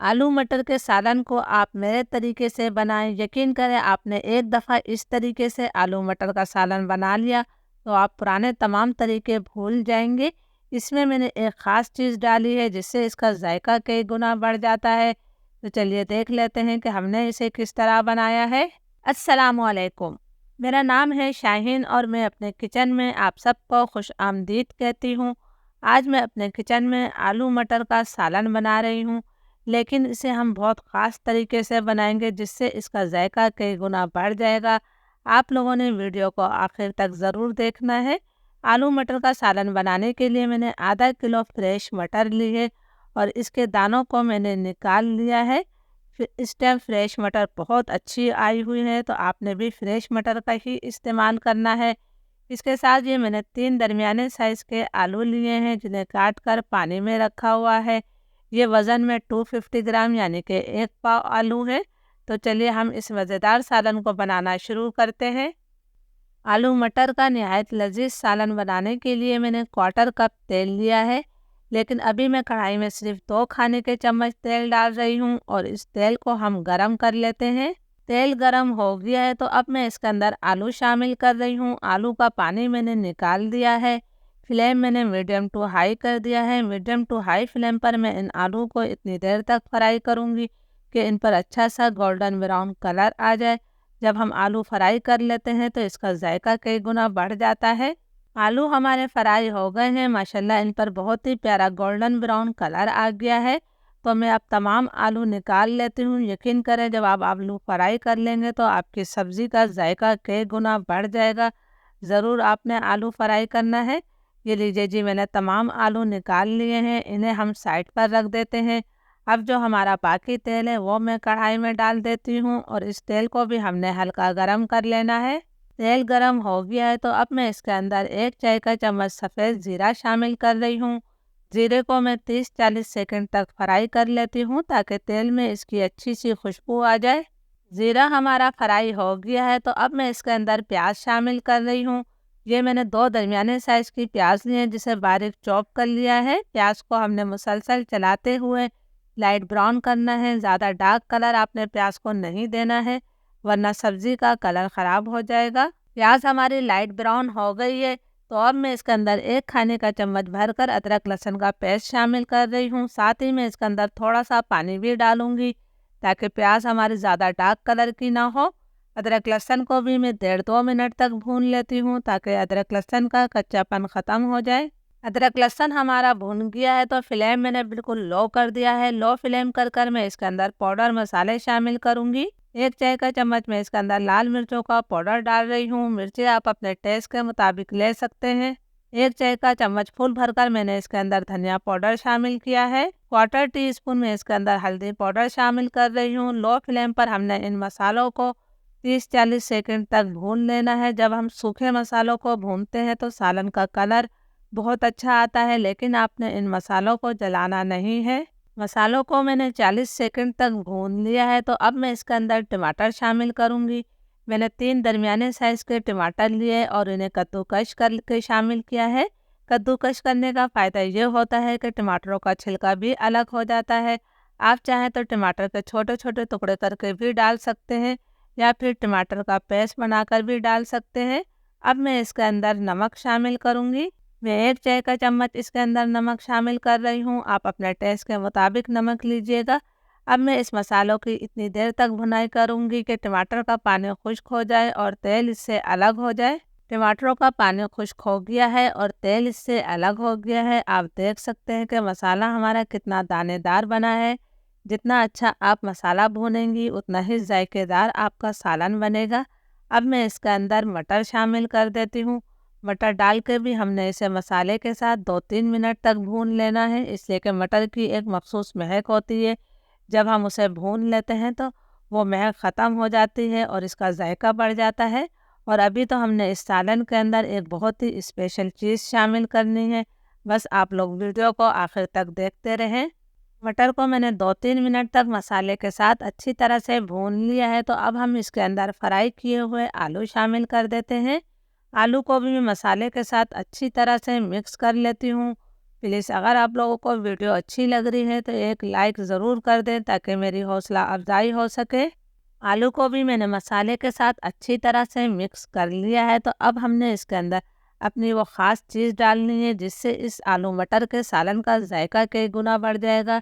आलू मटर के सालन को आप मेरे तरीके से बनाएं। यकीन करें, आपने एक दफ़ा इस तरीके से आलू मटर का सालन बना लिया तो आप पुराने तमाम तरीके भूल जाएंगे। इसमें मैंने एक ख़ास चीज़ डाली है जिससे इसका जायका कई गुना बढ़ जाता है। तो चलिए देख लेते हैं कि हमने इसे किस तरह बनाया है। अस्सलामुअलैकुम, मेरा नाम है शाहीन और मैं अपने किचन में आप सबको खुश आमदीद कहती हूँ। आज मैं अपने किचन में आलू मटर का सालन बना रही हूँ, लेकिन इसे हम बहुत ख़ास तरीके से बनाएंगे जिससे इसका जायका कई गुना बढ़ जाएगा। आप लोगों ने वीडियो को आखिर तक ज़रूर देखना है। आलू मटर का सालन बनाने के लिए मैंने आधा किलो फ्रेश मटर ली है और इसके दानों को मैंने निकाल लिया है। फिर इस टाइम फ्रेश मटर बहुत अच्छी आई हुई है, तो आपने भी फ्रेश मटर का ही इस्तेमाल करना है। इसके साथ ये मैंने 3 दरमियाने साइज़ के आलू लिए हैं जिन्हें काट कर पानी में रखा हुआ है। ये वज़न में 250 ग्राम यानी कि 1 पाव आलू है। तो चलिए हम इस मज़ेदार सालन को बनाना शुरू करते हैं। आलू मटर का निहायत लजीज सालन बनाने के लिए मैंने 1/4 कप तेल लिया है, लेकिन अभी मैं कढ़ाई में सिर्फ 2 खाने के चम्मच तेल डाल रही हूँ और इस तेल को हम गरम कर लेते हैं। तेल गरम हो गया है तो अब मैं इसके अंदर आलू शामिल कर रही हूँ। आलू का पानी मैंने निकाल दिया है। फ्लेम मैंने मीडियम टू हाई कर दिया है। मीडियम टू हाई फ्लेम पर मैं इन आलू को इतनी देर तक फ्राई करूँगी कि इन पर अच्छा सा गोल्डन ब्राउन कलर आ जाए। जब हम आलू फ्राई कर लेते हैं तो इसका जायका कई गुना बढ़ जाता है। आलू हमारे फ्राई हो गए हैं माशाल्लाह, इन पर बहुत ही प्यारा गोल्डन ब्राउन कलर आ गया है। तो मैं अब तमाम आलू निकाल लेती हूँ। यकीन करें, जब आप आलू फ्राई कर लेंगे तो आपकी सब्ज़ी का जायका कई गुना बढ़ जाएगा। ज़रूर आपने आलू फ्राई करना है। ये लीजिए जी, मैंने तमाम आलू निकाल लिए हैं। इन्हें हम साइड पर रख देते हैं। अब जो हमारा बाकी तेल है वो मैं कढ़ाई में डाल देती हूँ और इस तेल को भी हमने हल्का गरम कर लेना है। तेल गरम हो गया है तो अब मैं इसके अंदर 1 चाय का चम्मच सफ़ेद ज़ीरा शामिल कर रही हूँ। ज़ीरे को मैं 30-40 सेकंड तक फ्राई कर लेती हूँ ताकि तेल में इसकी अच्छी सी खुशबू आ जाए। ज़ीरा हमारा फ्राई हो गया है तो अब मैं इसके अंदर प्याज शामिल कर रही हूँ। ये मैंने 2 दरमियाने साइज़ की प्याज ली है जिसे बारीक चॉप कर लिया है। प्याज को हमने मुसलसल चलाते हुए लाइट ब्राउन करना है। ज़्यादा डार्क कलर आपने प्याज को नहीं देना है, वरना सब्ज़ी का कलर ख़राब हो जाएगा। प्याज हमारी लाइट ब्राउन हो गई है तो अब मैं इसके अंदर 1 खाने का चम्मच भरकर अदरक लहसुन का पेस्ट शामिल कर रही हूँ। साथ ही मैं इसके अंदर थोड़ा सा पानी भी डालूंगी ताकि प्याज हमारी ज़्यादा डार्क कलर की ना हो। अदरक लहसुन को भी मैं 1.5-2 मिनट तक भून लेती हूँ ताकि अदरक लहसुन का कच्चापन ख़त्म हो जाए। अदरक लहसुन हमारा भुन गया है तो फ्लेम मैंने बिल्कुल लो कर दिया है। लो फ्लेम कर मैं इसके अंदर पाउडर मसाले शामिल करूंगी। 1 चाय का चम्मच मैं इसके अंदर लाल मिर्चों का पाउडर डाल रही हूँ। मिर्चें आप अपने टेस्ट के मुताबिक ले सकते हैं। 1 चाय का चम्मच फुल भरकर मैंने इसके अंदर धनिया पाउडर शामिल किया है। 1/4 टीस्पून में इसके अंदर हल्दी पाउडर शामिल कर रही हूँ। लो फ्लेम पर हमने इन मसालों को 30-40 सेकंड तक भून लेना है। जब हम सूखे मसालों को भूनते हैं तो सालन का कलर बहुत अच्छा आता है, लेकिन आपने इन मसालों को जलाना नहीं है। मसालों को मैंने 40 सेकंड तक भून लिया है तो अब मैं इसके अंदर टमाटर शामिल करूंगी। मैंने 3 दरमियाने साइज़ के टमाटर लिए और इन्हें कद्दूकश करके शामिल किया है। कद्दूकश करने का फ़ायदा ये होता है कि टमाटरों का छिलका भी अलग हो जाता है। आप चाहें तो टमाटर के छोटे छोटे टुकड़े करके भी डाल सकते हैं या फिर टमाटर का पेस्ट बनाकर भी डाल सकते हैं। अब मैं इसके अंदर नमक शामिल करूंगी। मैं 1 चाय का चम्मच इसके अंदर नमक शामिल कर रही हूँ। आप अपने टेस्ट के मुताबिक नमक लीजिएगा। अब मैं इस मसालों की इतनी देर तक भुनाई करूँगी कि टमाटर का पानी खुश्क हो जाए और तेल इससे अलग हो जाए। टमाटरों का पानी खुश्क हो गया है और तेल इससे अलग हो गया है। आप देख सकते हैं कि मसाला हमारा कितना दानेदार बना है। जितना अच्छा आप मसाला भूनेंगी उतना ही जायकेदार आपका सालन बनेगा। अब मैं इसके अंदर मटर शामिल कर देती हूँ। मटर डाल के भी हमने इसे मसाले के साथ 2-3 मिनट तक भून लेना है, इसलिए कि मटर की एक मखसूस महक होती है। जब हम उसे भून लेते हैं तो वो महक ख़त्म हो जाती है और इसका जायका बढ़ जाता है। और अभी तो हमने इस सालन के अंदर एक बहुत ही स्पेशल चीज़ शामिल करनी है। बस आप लोग वीडियो को आखिर तक देखते रहें। मटर को मैंने 2-3 मिनट तक मसाले के साथ अच्छी तरह से भून लिया है तो अब हम इसके अंदर फ्राई किए हुए आलू शामिल कर देते हैं। आलू को भी मैं मसाले के साथ अच्छी तरह से मिक्स कर लेती हूँ। प्लीज़ अगर आप लोगों को वीडियो अच्छी लग रही है तो एक लाइक ज़रूर कर दें ताकि मेरी हौसला अफजाई हो सके। आलू को भी मैंने मसाले के साथ अच्छी तरह से मिक्स कर लिया है, तो अब हमने इसके अंदर अपनी वो ख़ास चीज़ डालनी है जिससे इस आलू मटर के सालन का जायका कई गुना बढ़ जाएगा।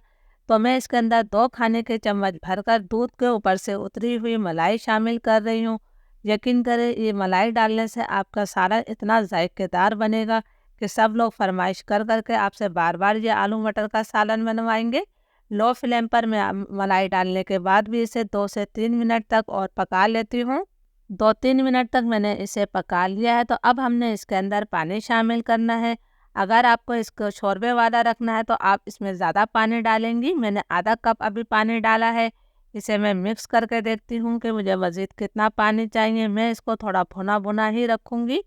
तो मैं इसके अंदर 2 खाने के चम्मच भरकर दूध के ऊपर से उतरी हुई मलाई शामिल कर रही हूँ। यकीन करें ये मलाई डालने से आपका सालन इतना जायकेदार बनेगा कि सब लोग फरमाइश कर कर के आपसे बार बार ये आलू मटर का सालन बनवाएंगे। लो फ्लेम पर मैं मलाई डालने के बाद भी इसे 2 से 3 मिनट तक और पका लेती हूँ। 2-3 मिनट तक मैंने इसे पका लिया है, तो अब हमने इसके अंदर पानी शामिल करना है। अगर आपको इसको शोरबे वाला रखना है तो आप इसमें ज़्यादा पानी डालेंगी। मैंने आधा कप अभी पानी डाला है। इसे मैं मिक्स करके देखती हूँ कि मुझे मज़ीद कितना पानी चाहिए। मैं इसको थोड़ा भुना भुना ही रखूँगी।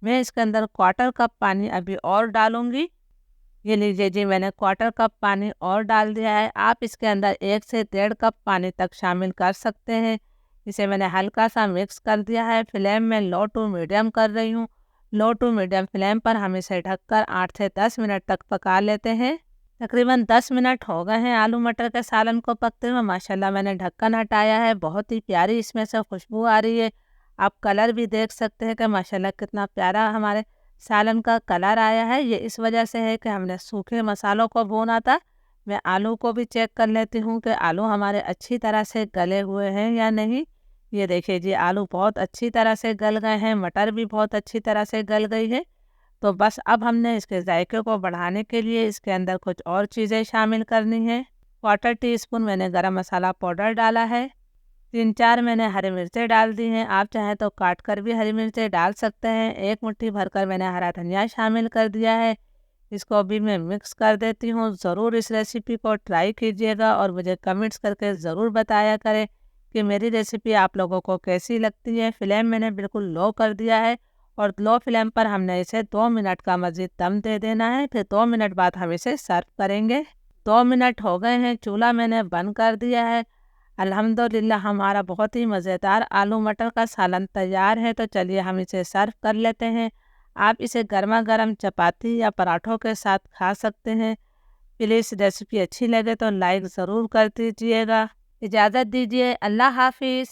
मैं इसके अंदर क्वार्टर कप पानी अभी और डालूँगी। ये लीजिए जी, मैंने क्वार्टर कप पानी और डाल दिया है। आप इसके अंदर 1 से 1.5 कप पानी तक शामिल कर सकते हैं। इसे मैंने हल्का सा मिक्स कर दिया है। फ्लेम में लो टू मीडियम कर रही हूँ। लो टू मीडियम फ्लेम पर हम इसे ढककर 8 से 10 मिनट तक पका लेते हैं। तकरीबन 10 मिनट हो गए हैं आलू मटर के सालन को पकते हुए। माशाल्लाह मैंने ढक्कन हटाया है। बहुत ही प्यारी इसमें से खुशबू आ रही है। आप कलर भी देख सकते हैं कि माशाल्लाह कितना प्यारा हमारे सालन का कलर आया है। ये इस वजह से है कि हमने सूखे मसालों को भूना था। मैं आलू को भी चेक कर लेती हूँ कि आलू हमारे अच्छी तरह से गले हुए हैं या नहीं। ये देखिए जी, आलू बहुत अच्छी तरह से गल गए हैं, मटर भी बहुत अच्छी तरह से गल गई है। तो बस अब हमने इसके जायके को बढ़ाने के लिए इसके अंदर कुछ और चीज़ें शामिल करनी है। 1/4 टीस्पून मैंने गरम मसाला पाउडर डाला है। 3-4 मैंने हरी मिर्चें डाल दी हैं। आप चाहें तो काट कर भी हरी मिर्चें डाल सकते हैं। 1 मुट्ठी भरकर मैंने हरा धनिया शामिल कर दिया है। इसको अभी मैं मिक्स कर देती हूँ। ज़रूर इस रेसिपी को ट्राई कीजिएगा और मुझे कमेंट्स करके ज़रूर बताया करें कि मेरी रेसिपी आप लोगों को कैसी लगती है। फ्लेम मैंने बिल्कुल लो कर दिया है और लो फ्लेम पर हमने इसे 2 मिनट का मज़ीद दम दे देना है। फिर 2 मिनट बाद हम इसे सर्व करेंगे। 2 मिनट हो गए हैं, चूल्हा मैंने बंद कर दिया है। अल्हम्दुलिल्लाह हमारा बहुत ही मज़ेदार आलू मटर का सालन तैयार है। तो चलिए हम इसे सर्व कर लेते हैं। आप इसे गर्मा गर्म चपाती या पराठों के साथ खा सकते हैं। प्लीज़ रेसिपी अच्छी लगे तो लाइक ज़रूर कर दीजिएगा। इजाज़त दीजिए। अल्लाह हाफिज़।